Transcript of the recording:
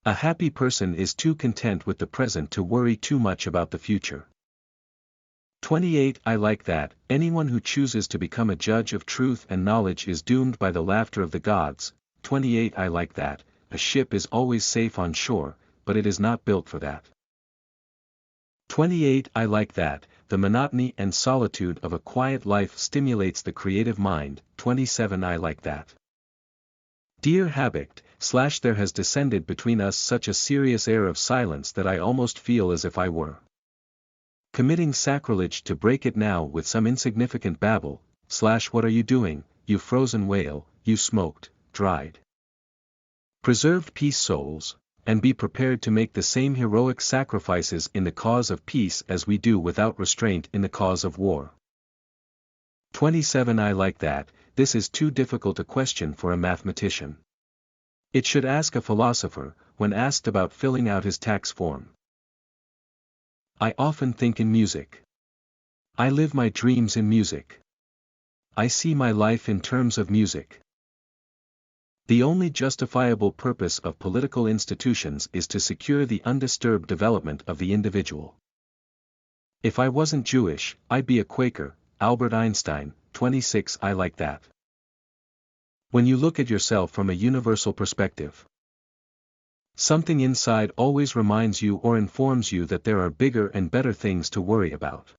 A happy person is too content with the present to worry too much about the future. 28 I like that, anyone who chooses to become a judge of truth and knowledge is doomed by the laughter of the gods. 28 I like that, a ship is always safe on shore, but it is not built for that. 28 I like that, the monotony and solitude of a quiet life stimulates the creative mind. 27 I like that. Dear Habit, there has descended between us such a serious air of silence that I almost feel as if I were committing sacrilege to break it now with some insignificant babble. What are you doing, you frozen whale, you smoked, dried, preserved peace souls, and be prepared to make the same heroic sacrifices in the cause of peace as we do without restraint in the cause of war. 27 I like that, this is too difficult a question for a mathematician. It should ask a philosopher, when asked about filling out his tax form. I often think in music. I live my dreams in music. I see my life in terms of music. The only justifiable purpose of political institutions is to secure the undisturbed development of the individual. If I wasn't Jewish, I'd be a Quaker. Albert Einstein. 26 I like that. When you look at yourself from a universal perspective, something inside always reminds you or informs you that there are bigger and better things to worry about.